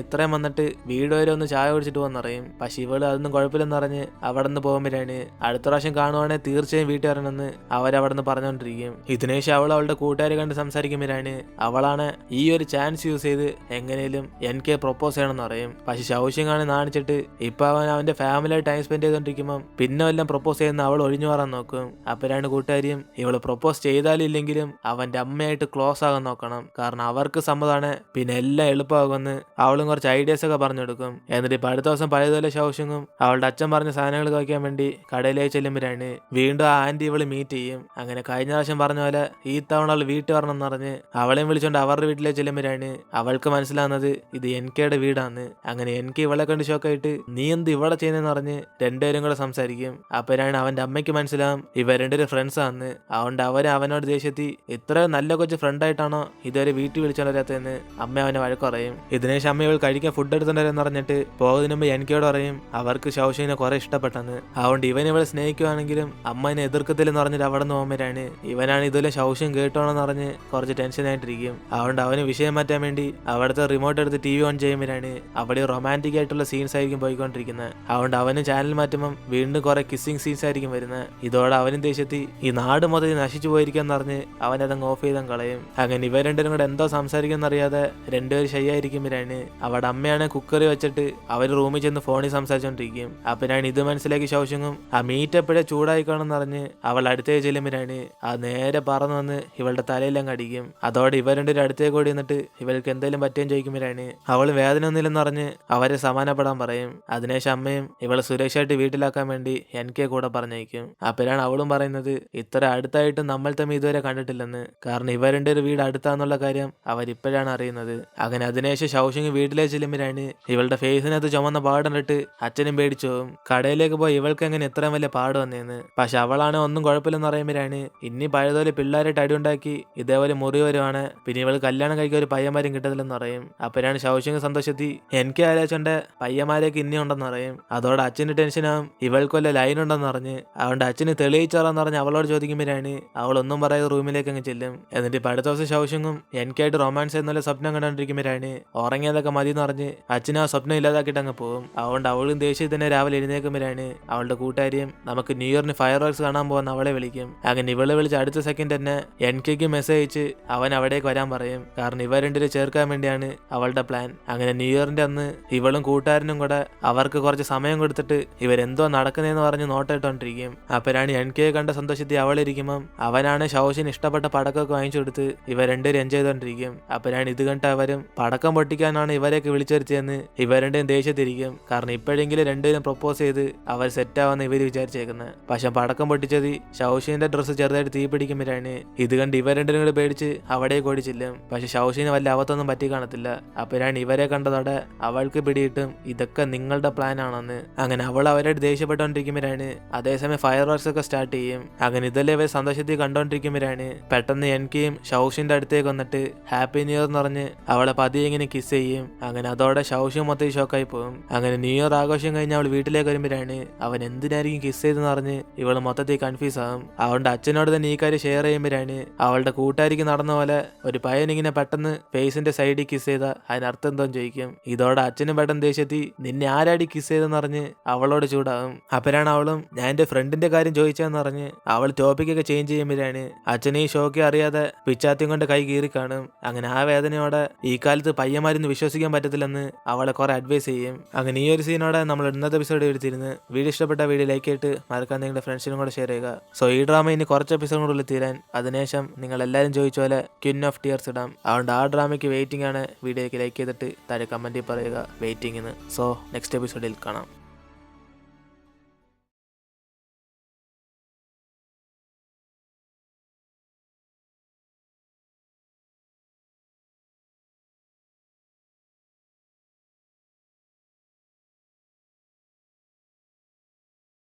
ഇത്രയും വന്നിട്ട് വീട് വരെ ഒന്ന് ചായ കുടിച്ചിട്ട് വന്നറിയും. പക്ഷെ ഇവള് അതൊന്നും കുഴപ്പമില്ലെന്ന് പറഞ്ഞ് അവിടെ നിന്ന് പോകുമ്പോഴാണ് അടുത്ത പ്രാവശ്യം കാണുവാണെങ്കിൽ തീർച്ചയായും വീട്ടിൽ വരണമെന്ന് അവരവിടെ നിന്ന് പറഞ്ഞുകൊണ്ടിരിക്കും. ഇതിനുശേഷം അവൾ അവളുടെ കൂട്ടുകാരെ കണ്ട് സംസാരിക്കുമ്പോഴാണ് അവളാണ് ഈ ഒരു ചാൻസ് യൂസ് ചെയ്ത് എങ്ങനെയും എനിക്ക് പ്രൊപ്പോസ് ചെയ്യണമെന്ന് പറയും. പക്ഷെ ഷൗഷിങ് നാണിച്ചിട്ട് ഇപ്പൊ അവൻ അവന്റെ ഫാമിലി ടൈം സ്പെൻഡ് ചെയ്തോണ്ടിരിക്കുമ്പോൾ പിന്നെ വല്ലതും പ്രൊപ്പോസ് ചെയ്യുന്ന അവൾ ഒഴിഞ്ഞു മാറാൻ നോക്കും. അപ്പോഴാണ് കൂട്ടുകാരിയും ഇവള് പ്രൊപ്പോസ് ചെയ്താലും ഇല്ലെങ്കിലും അവന്റെ അമ്മയായിട്ട് ക്ലോസ് ആകാൻ നോക്കണം, കാരണം അവർക്ക് സമ്മതമാണ്, പിന്നെ എല്ലാം എളുപ്പമാകുമെന്ന് അവളും കുറച്ച് ഐഡിയാസ് ഒക്കെ പറഞ്ഞു കൊടുക്കും. എന്നിട്ട് ഇപ്പൊ അടുത്ത ദിവസം പഴയതുപോലെ ഷൗഷിങ്ങും അവളുടെ അച്ഛൻ പറഞ്ഞ സാധനങ്ങൾ കഴിക്കാൻ വേണ്ടി കടയിലേക്ക് ചെല്ലുമ്പോഴാണ് വീണ്ടും ആ ആന്റി ഇവള് മീറ്റ് ചെയ്യും. അങ്ങനെ കഴിഞ്ഞ പ്രാവശ്യം പറഞ്ഞ പോലെ ഈ തവണ അവൾ വീട്ടിൽ വരണമെന്ന് പറഞ്ഞ് അവളെയും വിളിച്ചോണ്ട് അവരുടെ വീട്ടിലേക്ക് ചെല്ലുമ്പോഴാണ് അവൾക്ക് മനസ്സിലാവുന്നത് ഇത് എൻകെയുടെ വീടാണ്. അങ്ങനെ എനിക്ക് ഇവളെ കണ്ട് ഷോക്കായിട്ട് നീ എന്ത് ഇവിടെ ചെയ്യുന്നതെന്ന് പറഞ്ഞ് രണ്ടുപേരും കൂടെ സംസാരിക്കും. അപ്പോഴാണ് അവന്റെ അമ്മയ്ക്ക് മനസ്സിലാവും ഇവർ രണ്ടുപേരും ഫ്രണ്ട്സ് ആണ്. അതുകൊണ്ട് അവര് അവനോട് ദേഷ്യത്തി ഇത്ര നല്ല കൊച്ചു ഫ്രണ്ടായിട്ടാണോ ഇതുവരെ വീട്ടിൽ വിളിച്ചോണ്ടരാത്തതെന്ന് അമ്മ അവനെ വഴക്ക് പറയും. ഇതിനുശേഷം അമ്മ ഇവൾ കഴിക്കാൻ ഫുഡ് എടുത്തിട്ടുണ്ടെന്ന് പറഞ്ഞിട്ട് പോകുന്നതിന് മുമ്പ് എനിക്കോട് പറയും അവർക്ക് ഷൗഷിങ്ങിനെ കുറെ ഇഷ്ടപ്പെട്ടെന്ന്. അതുകൊണ്ട് ഇവൻ ഇവളെ സ്നേഹിക്കുവാണെങ്കിലും അമ്മ എന്നെ എതിർക്കത്തില്ലെന്ന് പറഞ്ഞിട്ട് അവിടെ നിന്ന് പോകുമ്പോഴാണ് ഇവനാണ് ഇതുപോലെ ഷൗഷിങ് കേട്ടോണെന്ന് പറഞ്ഞ് കുറച്ച് ടെൻഷനായിട്ടിരിക്കും. അതുകൊണ്ട് അവന് വിഷയം മാറ്റാൻ വേണ്ടി അവിടുത്തെ റിമോട്ട് എടുത്ത് TV ഓൺ ചെയ്യുമ്പോഴാണ് അവിടെ റൊമാൻറ്റിക് ആയിട്ടുള്ള സീൻസ് ആയിരിക്കും പോയിക്കൊണ്ടിരിക്കുന്നത്. അതുകൊണ്ട് അവന് ചാനൽ മാറ്റുമ്പം വീണ്ടും കുറെ കിസ്സിങ് സീൻസ് ആയിരിക്കും വരുന്നത്. ഇതോടെ അവനും ദേഷ്യത്തി ഈ നാട് മൊത്തത്തിൽ നശിച്ചു പോയിരിക്കാന്ന് പറഞ്ഞ് അവനതങ്ങ് ഓഫ് ചെയ്താൽ കളയും. അങ്ങനെ ഇവർ രണ്ടുപേരും കൂടെ എന്തോ സംസാരിക്കുന്നറിയാതെ രണ്ടുപേരും ശരിയായിരിക്കുമ്പോഴാണ് അവിടെ അമ്മയാണ് കുക്കറി വെച്ചിട്ട് അവർ റൂമിൽ ചെന്ന് ഫോണിൽ സംസാരിച്ചോണ്ടിരിക്കും. അപ്പോഴാണ് ഇത് മനസ്സിലാക്കി ഷൗഷിങ്ങും ആ മീറ്റ് എപ്പോഴേ ചൂടായിക്കോണെന്ന് പറഞ്ഞ് അവൾ അടുത്തേക്ക് ചെല്ലുമ്പോഴാണ് ആ നേരെ പറന്നു വന്ന് ഇവളുടെ തലയിലങ്ങ് അടിക്കും. അതോടെ ഇവർ രണ്ടുപേരും അടുത്തേക്ക് ഓടി നിന്നിട്ട് ഇവൾക്ക് എന്തെങ്കിലും പറ്റുകയും ചോദിക്കുമ്പോഴാണ് അവൾ വേദന ഒന്നുമില്ലെന്ന് പറഞ്ഞ് അവരെ സമാനപ്പെടാൻ പറയും. അതിനുശേഷം അമ്മയും ഇവളെ സുരക്ഷയായിട്ട് വീട്ടിലാക്കാൻ വേണ്ടി എനിക്ക് കൂടെ പറഞ്ഞയക്കും. അപ്പോഴാണ് അവളും പറയുന്നത് ഇത്ര അടുത്തായിട്ട് നമ്മൾ തമ്മിൽ ഇതുവരെ കണ്ടിട്ടില്ലെന്ന്, കാരണം ഇവരുടെ ഒരു വീട് അടുത്താന്നുള്ള കാര്യം അവരിപ്പോഴാണ് അറിയുന്നത്. അങ്ങനെ അതിനുശേഷം ഷൗഷിങ് വീട്ടിലേക്ക് ചെല്ലുമ്പോഴാണ് ഇവളുടെ ഫേസിനകത്ത് ചുമന്ന പാടിട്ട് അച്ഛനും പേടിച്ചു പോകും. കടയിലേക്ക് പോയി ഇവൾക്ക് എങ്ങനെ ഇത്രയും വലിയ പാട് വന്നേന്ന്. പക്ഷെ അവളാണ് ഒന്നും കുഴപ്പമില്ലെന്ന് പറയുമ്പോഴാണ് ഇനി പഴയതുപോലെ പിള്ളേരായിട്ട് അടിയുണ്ടാക്കി ഇതേപോലെ മുറി വരുവാണ്, പിന്നെ ഇവൾ കല്യാണം കഴിക്കാൻ ഒരു പയ്യന്മാരും കിട്ടത്തില്ലെന്ന് പറയും. അപ്പോഴാണ് ഷൗഷിങ് സന്തോഷത്തി എനിക്ക് ആലോചിച്ചോണ്ട് പയ്യന്മാരൊക്കെ ഇനി ഉണ്ടെന്ന് പറയും. അതോടെ അച്ഛന് ടെൻഷനാവും ഇവൾക്കൊല്ല ലൈൻ ഉണ്ടെന്ന് പറഞ്ഞ്. അതുകൊണ്ട് അച്ഛന് തെളിയിച്ചോറാന്ന് പറഞ്ഞ് അവളോട് ചോദിക്കുമ്പോഴാണ് അവൾ ഒന്നും പറയാതെ റൂമിലേക്ക് അങ്ങ് ചെല്ലും. എന്നിട്ട് ഇപ്പൊ അടുത്ത ദിവസം ഷൗഷിങ്ങും എനിക്കായിട്ട് റൊമാൻസ് എന്നുള്ള സ്വപ്നം കണ്ടുകൊണ്ടിരിക്കുമ്പോഴാണ് ഉറങ്ങിയതൊക്കെ മതി എന്ന് പറഞ്ഞ് അച്ഛനും ആ സ്വപ്നം ഇല്ലാതാക്കിയിട്ട് അങ്ങ് പോകും. അതുകൊണ്ട് അവളും ദേഷ്യത്തിൽ തന്നെ രാവിലെ എഴുന്നേൽക്കുമ്പോഴാണ് അവളുടെ കൂട്ടുകാരിയും നമുക്ക് ന്യൂ ഇയറിന് ഫയർ വർക്ക്സ് കാണാൻ പോകുന്ന അവളെ വിളിക്കും. അങ്ങനെ ഇവളെ വിളിച്ച് അടുത്ത സെക്കൻഡ് തന്നെ എനിക്ക് മെസ്സേജ് അയച്ച് അവൻ അവിടേക്ക് വരാൻ പറയും. കാരണം ഇവർ രണ്ടിനെ ചേർക്കാൻ വേണ്ടിയാണ് അവളുടെ പ്ലാൻ. അങ്ങനെ ന്യൂ ഇയറിന്റെ അന്ന് ഇവളും കൂട്ടുകാരനും കൂടെ അവർക്ക് കുറച്ച് സമയം കൊടുത്തിട്ട് ഇവരെന്തോ നടക്കുന്നതെന്ന് പറഞ്ഞ് നോട്ടിട്ടോണ്ടിരിക്കും. അപ്പോഴാണ് എനിക്ക് കണ്ട സന്തോഷത്തിൽ അവളിരിക്കുമ്പം അവനാണ് ഷൗഷിന് ഇഷ്ടപ്പെട്ട പടക്കമൊക്കെ വാങ്ങിച്ചു കൊടുത്ത് ഇവർ രണ്ടുപേരും എൻജോയ് ചെയ്തോണ്ടിരിക്കും. അപ്പോഴാണ് ഇത് കണ്ട അവരും പടക്കം പൊട്ടിക്കാനാണ് ഇവരെയൊക്കെ വിളിച്ചു വരുത്തിയെന്ന് ഇവർ രണ്ടും ദേഷ്യത്തിരിക്കും. കാരണം ഇപ്പോഴെങ്കിലും രണ്ടുപേരും പ്രൊപ്പോസ് ചെയ്ത് അവർ സെറ്റ് ആവാന്ന് ഇവർ വിചാരിച്ചേക്കുന്നത്. പക്ഷെ പടക്കം പൊട്ടിച്ചത് ഷൗഷിന്റെ ഡ്രസ്സ് ചെറുതായിട്ട് തീ പിടിക്കുമ്പോഴാണ് ഇത് കണ്ട് ഇവർ രണ്ടുപേരും കൂടെ പേടിച്ച് അവിടേക്ക് ഓടിച്ചില്ലും. പക്ഷെ ഷൗഷിന് വല്ല അബദ്ധമൊന്നും പറ്റി കാണത്തില്ല. അപ്പോഴാണ് ഇവരെ കണ്ടതോടെ അവൾക്ക് പിടിയിട്ടും ഇതൊക്കെ നിങ്ങളുടെ പ്ലാൻ ആണെന്ന്. അങ്ങനെ അവൾ അവരായിട്ട് ദേഷ്യപ്പെട്ടുകൊണ്ടിരിക്കുമ്പോഴാണ് അതേസമയം ഫയർ വർക്ക്സ് ഒക്കെ സ്റ്റാർട്ട് ചെയ്യും. അങ്ങനെ ഇതെല്ലാം ഇവർ സന്തോഷത്തിൽ കണ്ടോണ്ടിരിക്കുമ്പോഴാണ് പെട്ടെന്ന് എനിക്കും ഷൗഷിന്റെ അടുത്തേക്ക് വന്നിട്ട് ഹാപ്പി ന്യൂ ഇയർ എന്ന് പറഞ്ഞ് അവളെ പതിയെ ഇങ്ങനെ കിസ് ചെയ്യും. അങ്ങനെ അതോടെ ഷൗഷിൻ മൊത്തം ഷോക്കായി പോകും. അങ്ങനെ ന്യൂ ഇയർ ആഘോഷം കഴിഞ്ഞ് അവൾ വീട്ടിലേക്ക് വരുമ്പോഴാണ് അവൻ എന്തിനായിരിക്കും കിസ് ചെയ്തെന്ന് പറഞ്ഞ് ഇവള് മൊത്തത്തിൽ കൺഫ്യൂസ് ആകും. അതുകൊണ്ട് അച്ഛനോട് തന്നെ ഈ കാര്യം ഷെയർ ചെയ്യുമ്പോഴാണ് അവളുടെ കൂട്ടുകാരിക്ക് നടന്ന പോലെ ഒരു പയ്യനിങ്ങനെ പെട്ടെന്ന് ഫേസിന്റെ സൈഡിൽ കിസ് ചെയ്ത അതിനർത്ഥം എന്തോന്ന് ചോദിക്കും. ഇതോടെ അച്ഛനും പെട്ടെന്ന് ദേഷ്യത്തി നിന്നെ ആരാടി കിസ് ചെയ്തെന്ന് പറഞ്ഞ് അവളോട് ചൂടാകും. അപ്പോഴാണ് അവളും ഞാൻ എന്റെ ഫ്രണ്ടിന്റെ കാര്യം ചോദിച്ചതെന്ന് പറഞ്ഞ് അവൾ ടോപ്പിക്കൊക്കെ ചേഞ്ച് ചെയ്യുമ്പോഴാണ് അച്ഛനെ ഈ ഷോക്ക് അറിയാതെ പിച്ചാത്തിയും കൊണ്ട് കൈ കീറി കാണും. അങ്ങനെ ആ വേദനയോടെ ഈ കാലത്ത് പയ്യന്മാരൊന്നും വിശ്വസിക്കാൻ പറ്റത്തില്ലെന്ന് അവളെ കുറെ അഡ്വൈസ് ചെയ്യും. അങ്ങനെ ഈ ഒരു സീനോടെ നമ്മൾ ഇന്നത്തെ എപ്പിസോഡ് എടുത്തിരുന്നു. വീഡിയോ ഇഷ്ടപ്പെട്ട വീഡിയോ ലൈക്ക് ചെയ്തിട്ട് മറക്കാൻ നിങ്ങളുടെ ഫ്രണ്ട്സിനും കൂടെ ഷെയർ ചെയ്യുക. സോ ഈ ഡ്രാമ ഇനി കുറച്ച് എപ്പിസോഡുകളിൽ തീരാൻ, അതിനുശേഷം നിങ്ങൾ എല്ലാവരും ചോദിച്ച പോലെ ക്വീൻ ഓഫ് ടിയേഴ്സ് ഇടാം. അതുകൊണ്ട് ആ ഡ്രാമയ്ക്ക് വെയിറ്റിംഗ് ആണ്. വീഡിയോയ്ക്ക് ലൈക്ക് ചെയ്തിട്ട് താഴെ കമന്റിൽ പറയുക വെയിറ്റിംഗ് എന്ന്. സോ നെക്സ്റ്റ് എപ്പിസോഡിൽ കാണാം.